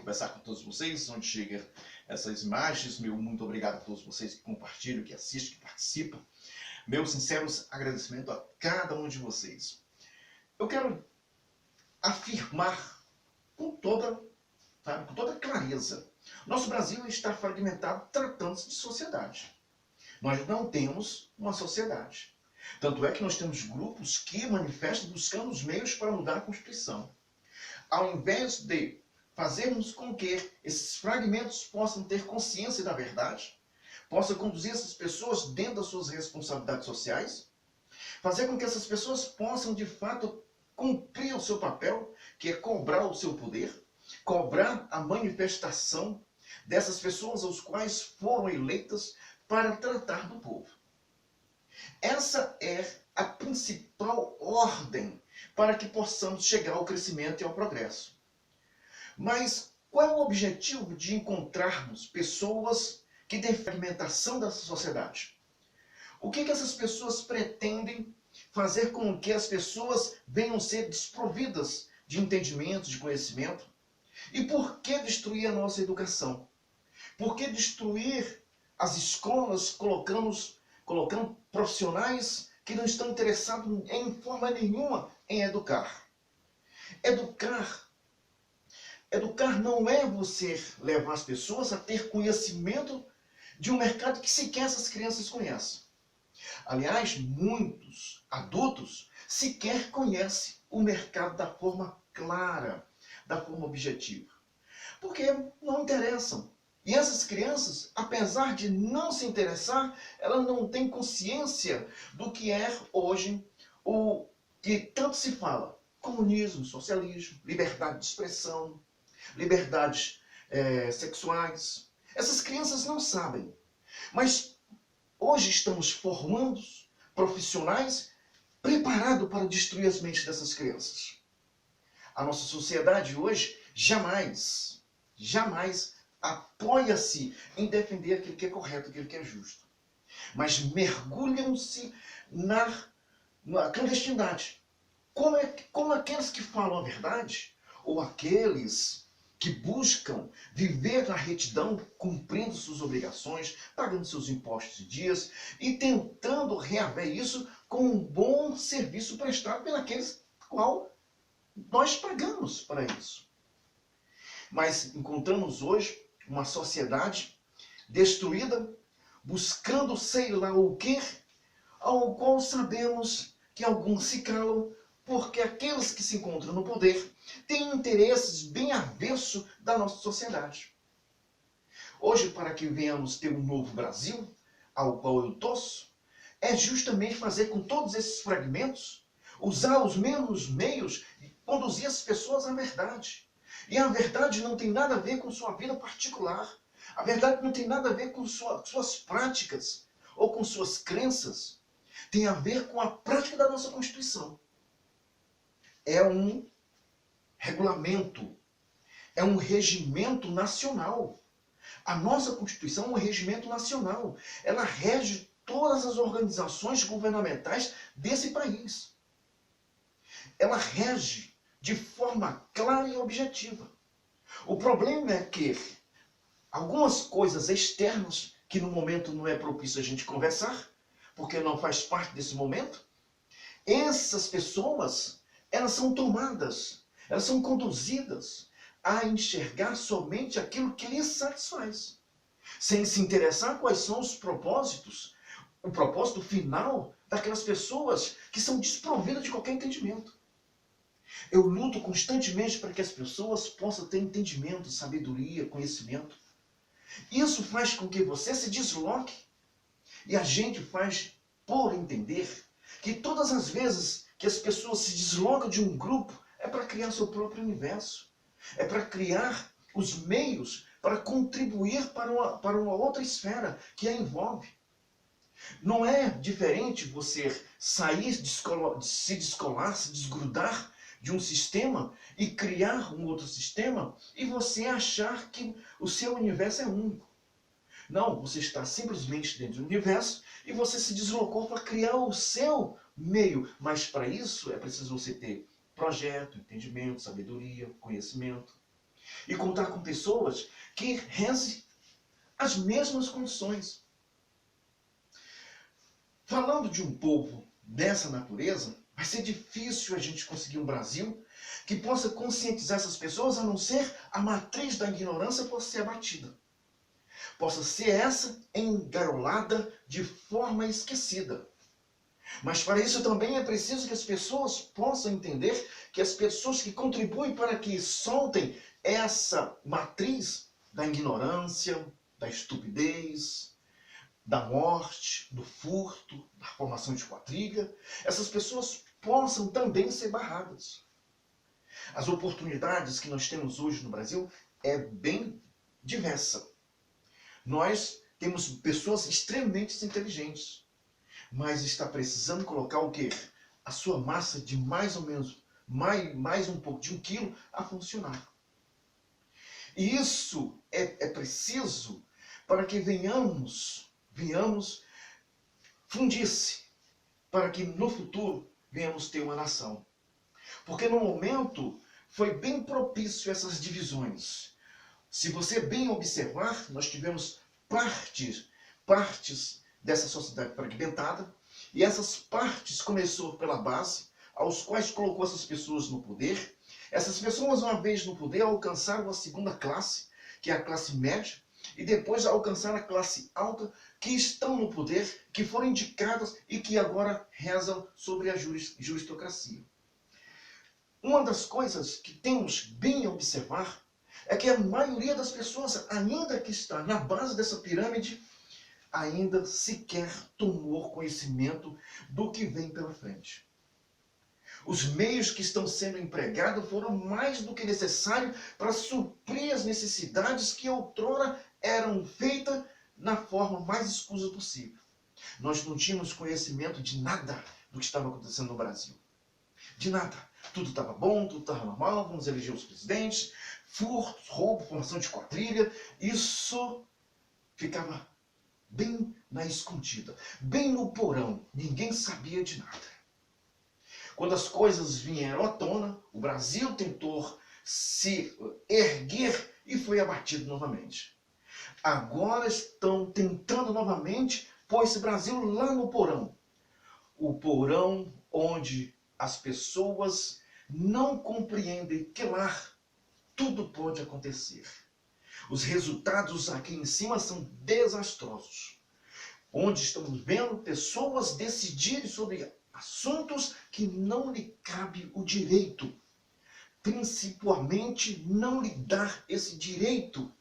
conversar com todos vocês, onde chegam essas imagens. Meu muito obrigado a todos vocês que compartilham, que assistem, que participam. Meus sinceros agradecimentos a cada um de vocês. Eu quero afirmar com toda clareza. Nosso Brasil está fragmentado tratando-se de sociedade. Nós não temos uma sociedade. Tanto é que nós temos grupos que manifestam buscando os meios para mudar a Constituição. Ao invés de fazermos com que esses fragmentos possam ter consciência da verdade, possam conduzir essas pessoas dentro das suas responsabilidades sociais, fazer com que essas pessoas possam, de fato, cumprir o seu papel, que é cobrar o seu poder, cobrar a manifestação dessas pessoas aos quais foram eleitas para tratar do povo. Essa é a principal ordem para que possamos chegar ao crescimento e ao progresso. Mas qual é o objetivo de encontrarmos pessoas que têm fragmentação da sociedade? O que essas pessoas pretendem fazer com que as pessoas venham ser desprovidas de entendimento, de conhecimento? E por que destruir a nossa educação? Por que destruir as escolas colocando profissionais que não estão interessados em forma nenhuma em educar? Educar não é você levar as pessoas a ter conhecimento de um mercado que sequer essas crianças conhecem. Aliás, muitos adultos sequer conhecem o mercado da forma clara, da forma objetiva. Porque não interessam. E essas crianças, apesar de não se interessar, elas não têm consciência do que é hoje o que tanto se fala. Comunismo, socialismo, liberdade de expressão, liberdades sexuais. Essas crianças não sabem. Mas hoje estamos formando profissionais preparados para destruir as mentes dessas crianças. A nossa sociedade hoje jamais apoia-se em defender aquilo que é correto, aquilo que é justo. Mas mergulham-se na clandestinidade. Como aqueles que falam a verdade, ou aqueles que buscam viver na retidão, cumprindo suas obrigações, pagando seus impostos e dias, e tentando reaver isso com um bom serviço prestado pelos qual nós pagamos para isso. Mas encontramos hoje uma sociedade destruída, buscando sei lá o quê, ao qual sabemos que alguns se calam, porque aqueles que se encontram no poder têm interesses bem avessos da nossa sociedade. Hoje, para que venhamos ter um novo Brasil, ao qual eu torço, é justamente fazer com todos esses fragmentos, usar os mesmos meios e conduzir as pessoas à verdade. E a verdade não tem nada a ver com sua vida particular. A verdade não tem nada a ver com suas práticas ou com suas crenças. Tem a ver com a prática da nossa Constituição. É um regulamento, é um regimento nacional. A nossa Constituição é um regimento nacional. Ela rege todas as organizações governamentais desse país. Ela rege de forma clara e objetiva. O problema é que algumas coisas externas, que no momento não é propício a gente conversar, porque não faz parte desse momento, essas pessoas, elas são tomadas, elas são conduzidas a enxergar somente aquilo que lhes satisfaz, sem se interessar quais são os propósitos, o propósito final daquelas pessoas que são desprovidas de qualquer entendimento. Eu luto constantemente para que as pessoas possam ter entendimento, sabedoria, conhecimento. Isso faz com que você se desloque. E a gente faz por entender que todas as vezes que as pessoas se deslocam de um grupo é para criar seu próprio universo. É para criar os meios para contribuir para uma outra esfera que a envolve. Não é diferente você sair, se descolar, se desgrudar de um sistema e criar um outro sistema e você achar que o seu universo é único. Não, você está simplesmente dentro do universo e você se deslocou para criar o seu meio. Mas para isso é preciso você ter projeto, entendimento, sabedoria, conhecimento. e contar com pessoas que rezem as mesmas condições. Falando de um povo dessa natureza, vai ser difícil a gente conseguir um Brasil que possa conscientizar essas pessoas, a não ser a matriz da ignorância possa ser abatida. Possa ser essa engarolada de forma esquecida. Mas para isso também é preciso que as pessoas possam entender que as pessoas que contribuem para que soltem essa matriz da ignorância, da estupidez, da morte, do furto, da formação de quadrilha, essas pessoas possam também ser barradas. As oportunidades que nós temos hoje no Brasil é bem diversa. Nós temos pessoas extremamente inteligentes, mas está precisando colocar o quê? A sua massa de mais ou menos, mais um pouco de 1 quilo a funcionar. E isso é preciso para que venhamos fundir-se, para que no futuro venhamos ter uma nação. Porque no momento foi bem propício essas divisões. Se você bem observar, nós tivemos partes dessa sociedade fragmentada, e essas partes começou pela base, aos quais colocou essas pessoas no poder. Essas pessoas, uma vez no poder, alcançaram a segunda classe, que é a classe média, e depois alcançaram a classe alta, que estão no poder, que foram indicadas e que agora rezam sobre a juristocracia. Uma das coisas que temos bem a observar é que a maioria das pessoas, ainda que está na base dessa pirâmide, ainda sequer tomou conhecimento do que vem pela frente. Os meios que estão sendo empregados foram mais do que necessários para suprir as necessidades que outrora eram feitas na forma mais escusa possível. Nós não tínhamos conhecimento de nada do que estava acontecendo no Brasil. De nada. Tudo estava bom, tudo estava normal, vamos eleger os presidentes, furtos, roubo, formação de quadrilha. Isso ficava bem na escondida, bem no porão. Ninguém sabia de nada. Quando as coisas vieram à tona, o Brasil tentou se erguer e foi abatido novamente. Agora estão tentando novamente pôr esse Brasil lá no porão. O porão onde as pessoas não compreendem que lá tudo pode acontecer. Os resultados aqui em cima são desastrosos. Onde estamos vendo pessoas decidirem sobre assuntos que não lhe cabe o direito. Principalmente não lhe dar esse direito.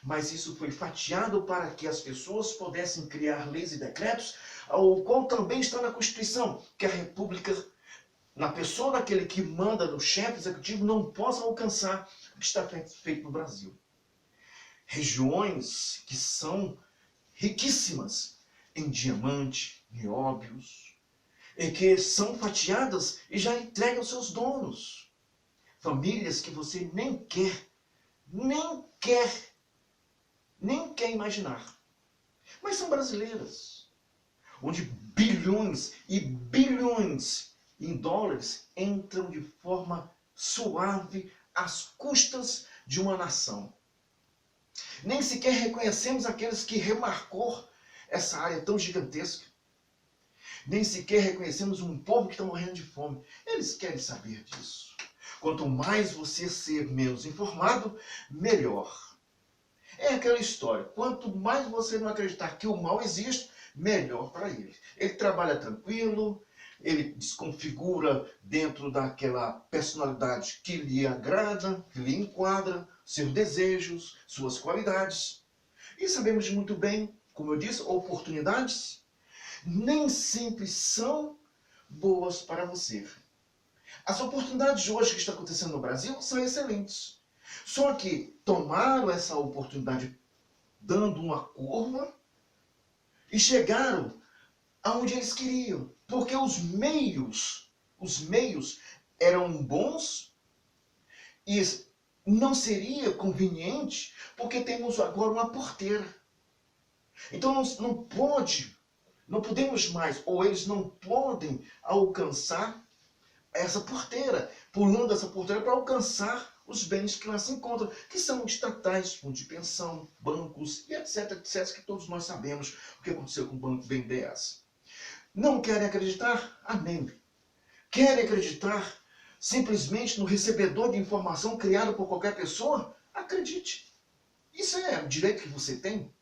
Mas isso foi fatiado para que as pessoas pudessem criar leis e decretos, ao qual também está na Constituição, que a República, na pessoa daquele que manda, no chefe executivo, não possa alcançar o que está feito no Brasil. Regiões que são riquíssimas em diamante, nióbios, e que são fatiadas e já entregam aos seus donos. Famílias que você nem quer imaginar. Mas são brasileiras, onde bilhões e bilhões em dólares entram de forma suave às custas de uma nação. Nem sequer reconhecemos aqueles que remarcou essa área tão gigantesca. Nem sequer reconhecemos um povo que está morrendo de fome. Eles querem saber disso. Quanto mais você ser menos informado, melhor. É aquela história. Quanto mais você não acreditar que o mal existe, melhor para ele. Ele trabalha tranquilo, ele desconfigura dentro daquela personalidade que lhe agrada, que lhe enquadra, seus desejos, suas qualidades. E sabemos muito bem, como eu disse, oportunidades nem sempre são boas para você. As oportunidades de hoje que estão acontecendo no Brasil são excelentes. Só que tomaram essa oportunidade dando uma curva e chegaram aonde eles queriam. Porque os meios eram bons e não seria conveniente porque temos agora uma porteira. Então não podemos mais, ou eles não podem alcançar essa porteira, pulando essa porteira para alcançar os bens que lá se encontram, que são estatais, fundos de pensão, bancos e etc, etc, que todos nós sabemos o que aconteceu com o Banco BNDES. Não querem acreditar? Amém. Querem acreditar simplesmente no recebedor de informação criado por qualquer pessoa? Acredite. Isso é o direito que você tem.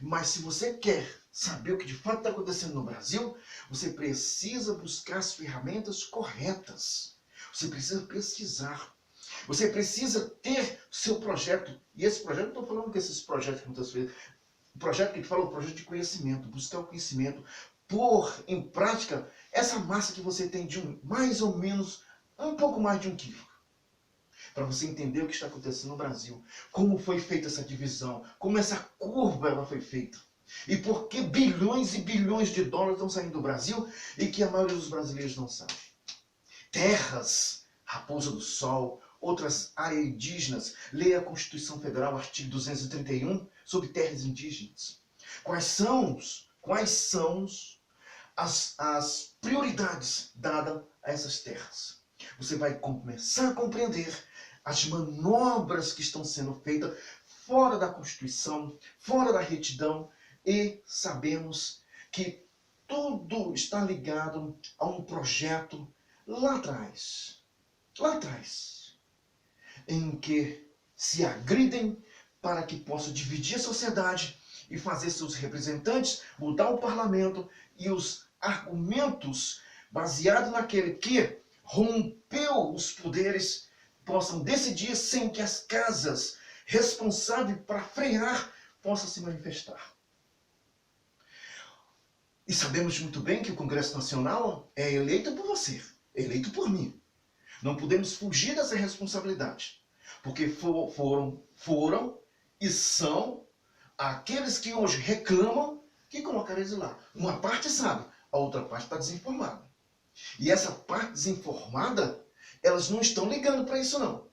Mas se você quer saber o que de fato está acontecendo no Brasil, você precisa buscar as ferramentas corretas. Você precisa pesquisar. Você precisa ter seu projeto. E esse projeto, não estou falando que esses projetos que muitas vezes... O projeto que a gente fala é o projeto de conhecimento. Buscar o conhecimento. Pôr em prática essa massa que você tem de mais ou menos, um pouco mais de 1 quilo. Para você entender o que está acontecendo no Brasil. Como foi feita essa divisão. Como essa curva ela foi feita. E por que bilhões e bilhões de dólares estão saindo do Brasil e que a maioria dos brasileiros não sabe. Terras, Raposa do Sol, outras áreas indígenas. Leia a Constituição Federal, artigo 231, sobre terras indígenas. Quais são as prioridades dadas a essas terras? Você vai começar a compreender as manobras que estão sendo feitas fora da Constituição, fora da retidão, e sabemos que tudo está ligado a um projeto lá atrás, em que se agridem para que possam dividir a sociedade e fazer seus representantes mudar o parlamento e os argumentos baseados naquele que rompeu os poderes possam decidir sem que as casas responsáveis para frear possam se manifestar. E sabemos muito bem que o Congresso Nacional é eleito por você, eleito por mim. Não podemos fugir dessa responsabilidade, porque foram e são aqueles que hoje reclamam que colocaram eles lá. Uma parte sabe, a outra parte está desinformada. E essa parte desinformada, elas não estão ligando para isso não.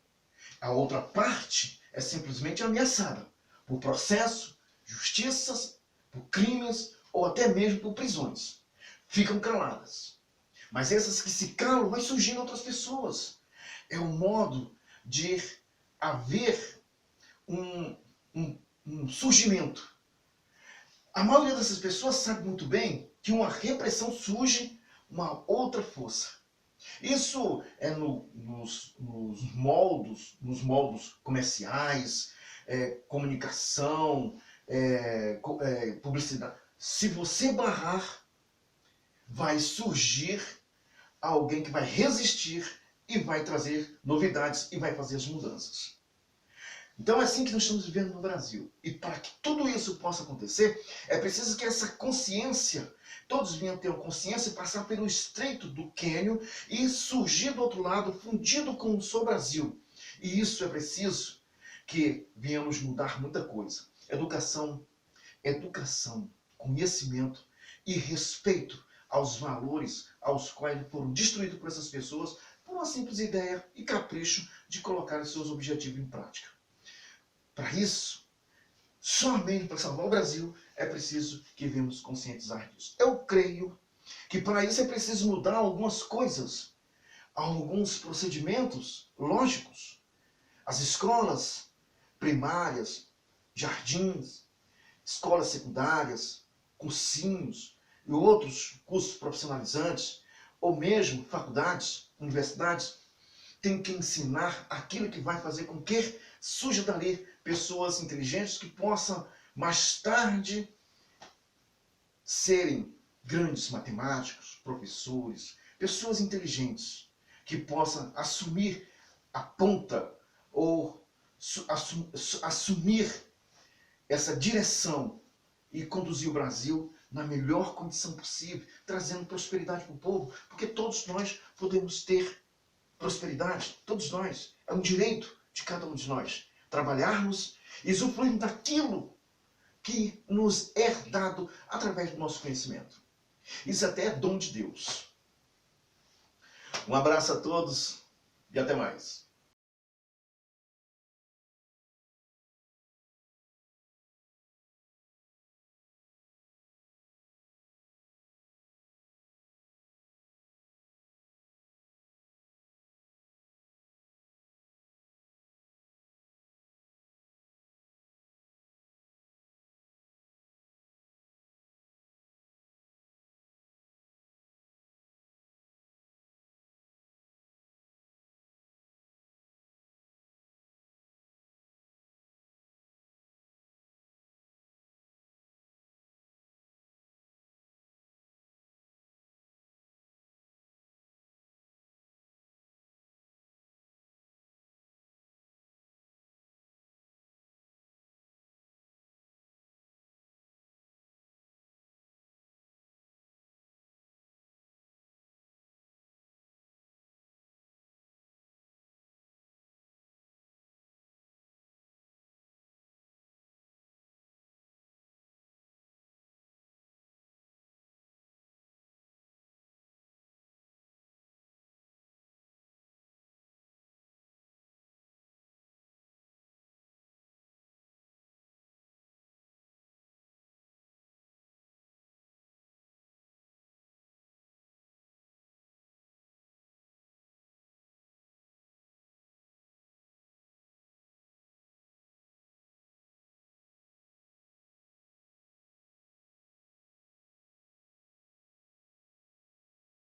A outra parte é simplesmente ameaçada por processo, justiças, por crimes ou até mesmo por prisões. Ficam caladas. Mas essas que se calam, vai surgindo outras pessoas. É um modo de haver um surgimento. A maioria dessas pessoas sabe muito bem que uma repressão surge uma outra força. Isso é nos moldos comerciais, comunicação, publicidade. Se você barrar, vai surgir alguém que vai resistir e vai trazer novidades e vai fazer as mudanças. Então é assim que nós estamos vivendo no Brasil. E para que tudo isso possa acontecer, é preciso que essa consciência, todos venham ter a consciência e passar pelo estreito do cânion e surgir do outro lado, fundido com o seu Brasil. E isso é preciso que venhamos mudar muita coisa. Educação, conhecimento e respeito aos valores aos quais foram destruídos por essas pessoas por uma simples ideia e capricho de colocar seus objetivos em prática. Para isso, somente para salvar o Brasil, é preciso que venhamos conscientizar disso. Eu creio que para isso é preciso mudar algumas coisas, alguns procedimentos lógicos. As escolas primárias, jardins, escolas secundárias, cursinhos e outros cursos profissionalizantes, ou mesmo faculdades, universidades, têm que ensinar aquilo que vai fazer com que surja dali pessoas inteligentes que possam mais tarde serem grandes matemáticos, professores, pessoas inteligentes que possam assumir a ponta ou assumir essa direção e conduzir o Brasil na melhor condição possível, trazendo prosperidade para o povo, porque todos nós podemos ter prosperidade, todos nós, é um direito de cada um de nós, trabalharmos e usufruirmos daquilo que nos é dado através do nosso conhecimento. Isso até é dom de Deus. Um abraço a todos e até mais.